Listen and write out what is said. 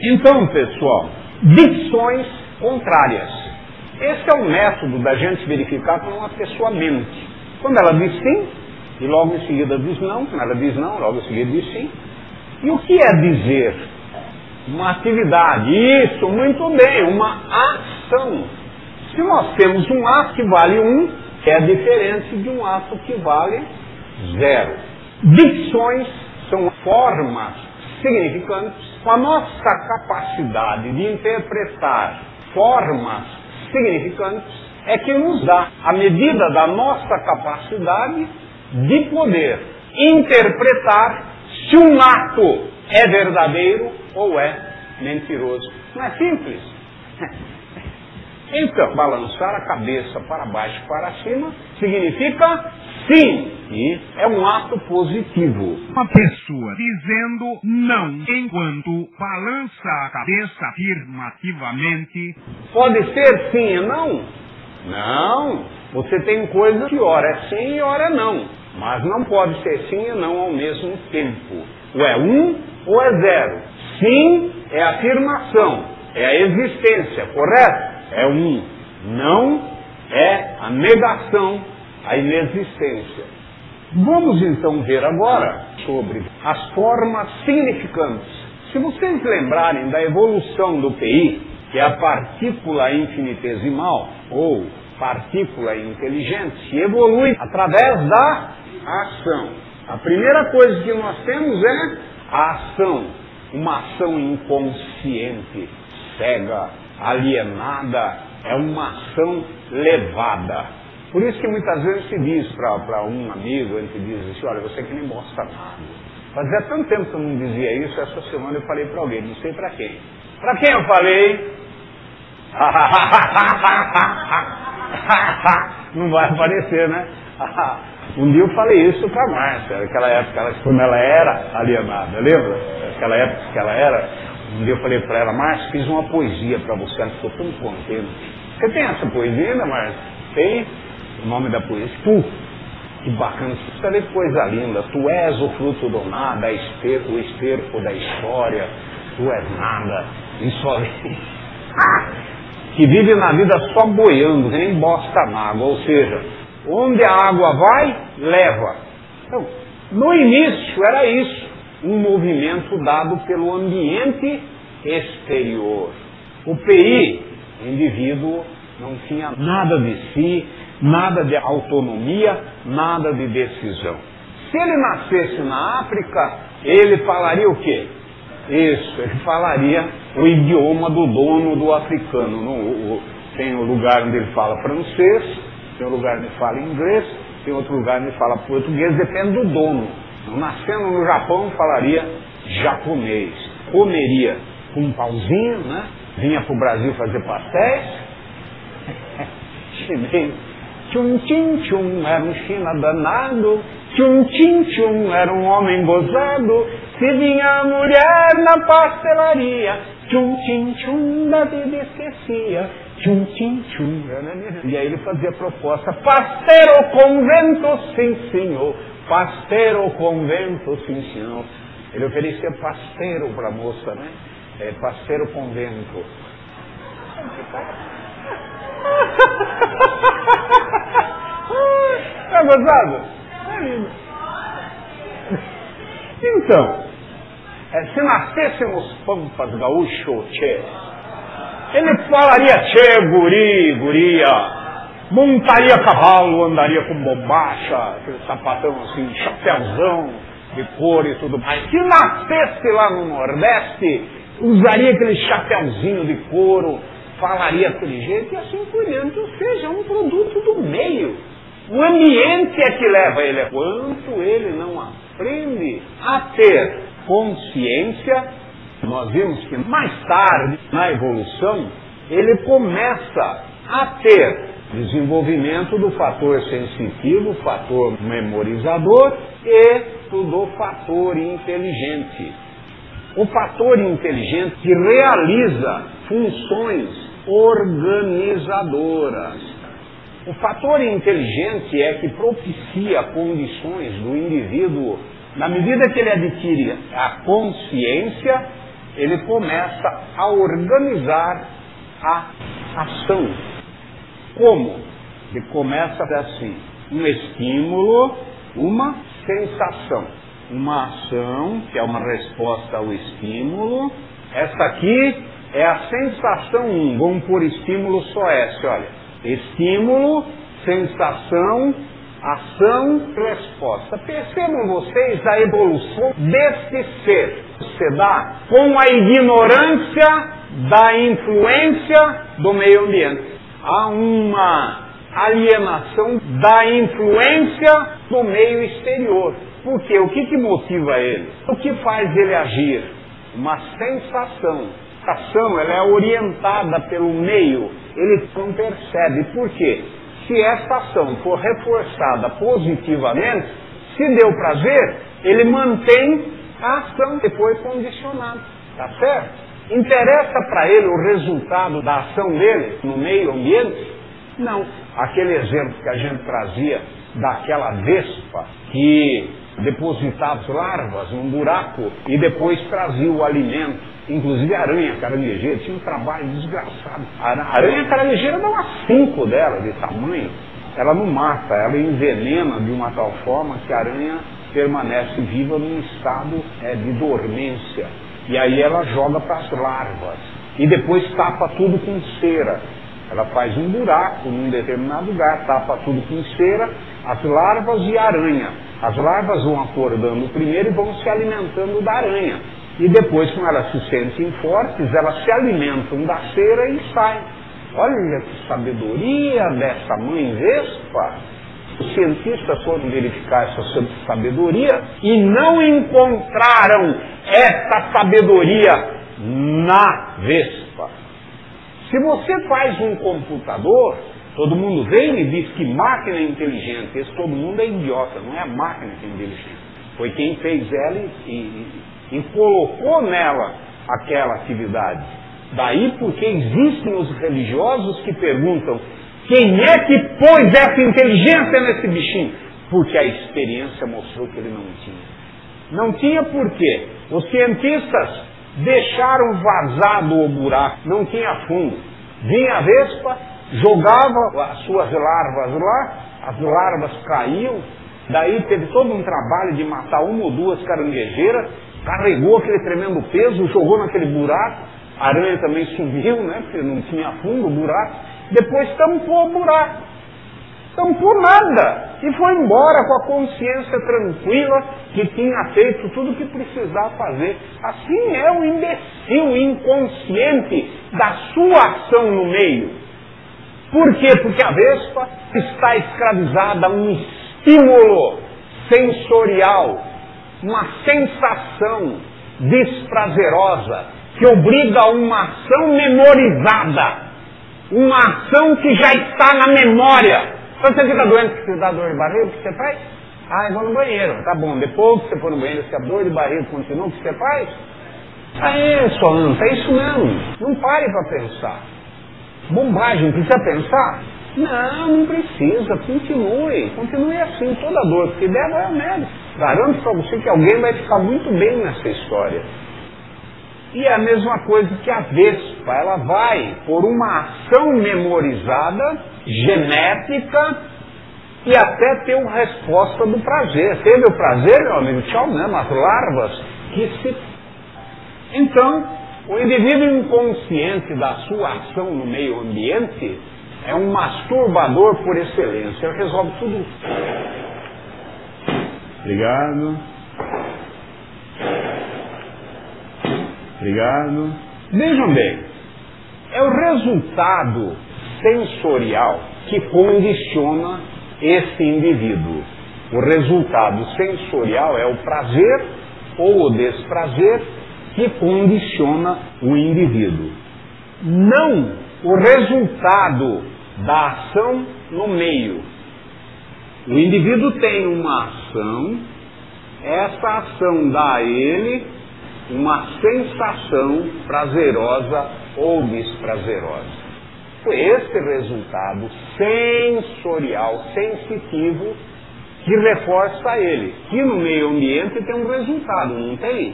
Então, pessoal, dicções contrárias. Esse é o método da gente verificar como uma pessoa mente. Quando ela diz sim, e logo em seguida diz não. Quando ela diz não, logo em seguida diz sim. E o que é dizer? Uma atividade. Isso, muito bem, uma ação. Se nós temos um ato que vale 1, é diferente de um ato que vale 0. Dicções são formas significantes. Com a nossa capacidade de interpretar formas significantes é que nos dá a medida da nossa capacidade de poder interpretar se um ato é verdadeiro ou é mentiroso. Não é simples? Então, balançar a cabeça para baixo e para cima significa sim, e é um ato positivo. Uma pessoa dizendo não enquanto balança a cabeça afirmativamente. Pode ser sim e não? Não. Você tem coisa que ora é sim e ora é não. Mas não pode ser sim e não ao mesmo tempo. Ou é 1 ou é 0. Sim é afirmação, é a existência, correto? É 1. Não é a negação, a inexistência. Vamos então ver agora sobre as formas significantes. Se vocês lembrarem da evolução do PI, que é a partícula infinitesimal, ou partícula inteligente, evolui através da ação. A primeira coisa que nós temos é a ação. Uma ação inconsciente, cega, alienada, é uma ação levada. Por isso que muitas vezes se diz para um amigo, a gente diz assim, olha, você que nem mostra nada. Fazia tanto tempo que eu não dizia isso, essa semana eu falei para alguém, não sei para quem. Para quem eu falei? Não vai aparecer, né? Um dia eu falei isso para a Márcia, naquela época, quando ela era alienada, lembra? Naquela época que ela era, um dia eu falei para ela, Márcia, fiz uma poesia para você, ela ficou tão contente. Você tem essa poesia, né, Márcia? Tem? O nome da poesia, que bacana, você vê que coisa linda, tu és o fruto do nada, o esterco da história, tu és nada, insolente, que vive na vida só boiando, que nem bosta na água, ou seja, onde a água vai, leva. Então, no início era isso, um movimento dado pelo ambiente exterior. O PI, o indivíduo, não tinha nada de si, nada de autonomia, nada de decisão. Se ele nascesse na África, ele falaria o quê? Isso, ele falaria o idioma do dono do africano. Tem um lugar onde ele fala francês, tem um lugar onde ele fala inglês, tem outro lugar onde ele fala português, depende do dono. Nascendo no Japão, falaria japonês. Comeria com um pauzinho, né? Vinha para o Brasil fazer pastéis. Chinês. Tchum tchum tchum, era um China danado. Tchum tchum tchum, era um homem gozado. Se vinha a mulher na pastelaria, tchum tchum tchum, da vida esquecia. Tchum tchum tchum. E aí ele fazia a proposta, pasteiro convento, sim senhor. Pasteiro convento, sim senhor. Ele oferecia pasteiro para a moça, né? Pasteiro convento. Tá gozado? É lindo. Então, se nascêssemos pampas gaúcho, tchê, ele falaria tchê, guri, guria, montaria cavalo, andaria com bombacha, aquele sapatão assim, chapéuzão de couro e tudo mais. Se nascesse lá no Nordeste, usaria aquele chapéuzinho de couro, falaria daquele jeito e assim por diante. Ou seja, é um produto do meio. O ambiente é que leva ele a quanto ele não aprende a ter consciência. Nós vimos que mais tarde, na evolução, ele começa a ter desenvolvimento do fator sensitivo, fator memorizador e do fator inteligente. O fator inteligente que realiza funções organizadoras. O fator inteligente é que propicia condições do indivíduo, na medida que ele adquire a consciência, ele começa a organizar a ação. Como? Ele começa assim, um estímulo, uma sensação. Uma ação, que é uma resposta ao estímulo. Essa aqui é a sensação 1. Vamos por estímulo só essa, olha. Estímulo, sensação, ação, resposta. Percebam vocês a evolução desse ser. Se dá com a ignorância da influência do meio ambiente. Há uma alienação da influência do meio exterior. Por quê? O que motiva ele? O que faz ele agir? Uma sensação. A ação ela é orientada pelo meio. Ele não percebe. Por quê? Se essa ação for reforçada positivamente, se deu prazer, ele mantém a ação que foi condicionada. Tá certo? Interessa para ele o resultado da ação dele no meio ambiente? Não. Aquele exemplo que a gente trazia daquela vespa que depositava as larvas num buraco e depois trazia o alimento. Inclusive a aranha caranguejeira tinha um trabalho desgraçado. A aranha caranguejeira dá umas 5 dela de tamanho. Ela não mata, ela envenena de uma tal forma que a aranha permanece viva num estado de dormência. E aí ela joga para as larvas. E depois tapa tudo com cera. Ela faz um buraco num determinado lugar, tapa tudo com cera, as larvas e a aranha. As larvas vão acordando primeiro e vão se alimentando da aranha. E depois, quando elas se sentem fortes, elas se alimentam da cera e saem. Olha que sabedoria dessa mãe vespa. Os cientistas foram verificar essa sabedoria e não encontraram essa sabedoria na vespa. Se você faz um computador, todo mundo vem e diz que máquina é inteligente. Esse todo mundo é idiota, não é a máquina que é inteligente. Foi quem fez ela e colocou nela aquela atividade. Daí porque existem os religiosos que perguntam: quem é que pôs essa inteligência nesse bichinho? Porque a experiência mostrou que ele não tinha. Não tinha por quê? Os cientistas deixaram vazado o buraco, não tinha fundo. Vinha a vespa, jogava as suas larvas lá, as larvas caíam, daí teve todo um trabalho de matar 1 ou 2 caranguejeiras, carregou aquele tremendo peso, jogou naquele buraco, a aranha também subiu, né, porque não tinha fundo o buraco, depois tampou o buraco. Tampou nada e foi embora com a consciência tranquila que tinha feito tudo o que precisava fazer. Assim é o imbecil inconsciente da sua ação no meio. Por quê? Porque a vespa está escravizada a um estímulo sensorial, uma sensação desprazerosa que obriga a uma ação memorizada, uma ação que já está na memória. Quando você fica doente, que você dá dor de barriga, o que você faz? Eu vou no banheiro. Tá bom, depois que você for no banheiro, se a dor de barriga continua, o que você faz? Sua anta, é isso mesmo. Não pare para pensar. Bobagem, precisa pensar? Não precisa, continue assim, toda dor que der vai ao médico. Garanto para você que alguém vai ficar muito bem nessa história. E é a mesma coisa que a vespa, ela vai por uma ação memorizada, genética, e até ter uma resposta do prazer. Teve o prazer, meu amigo? Tchau mesmo, as larvas que se... Então, o indivíduo inconsciente da sua ação no meio ambiente é um masturbador por excelência. Ele resolve tudo. Obrigado. Obrigado. Vejam bem, é o resultado sensorial que condiciona esse indivíduo. O resultado sensorial é o prazer ou o desprazer que condiciona o indivíduo. Não o resultado da ação no meio. O indivíduo tem uma ação, essa ação dá a ele uma sensação prazerosa ou desprazerosa. Esse resultado sensorial, sensitivo, que reforça ele, que no meio ambiente tem um resultado, não tem?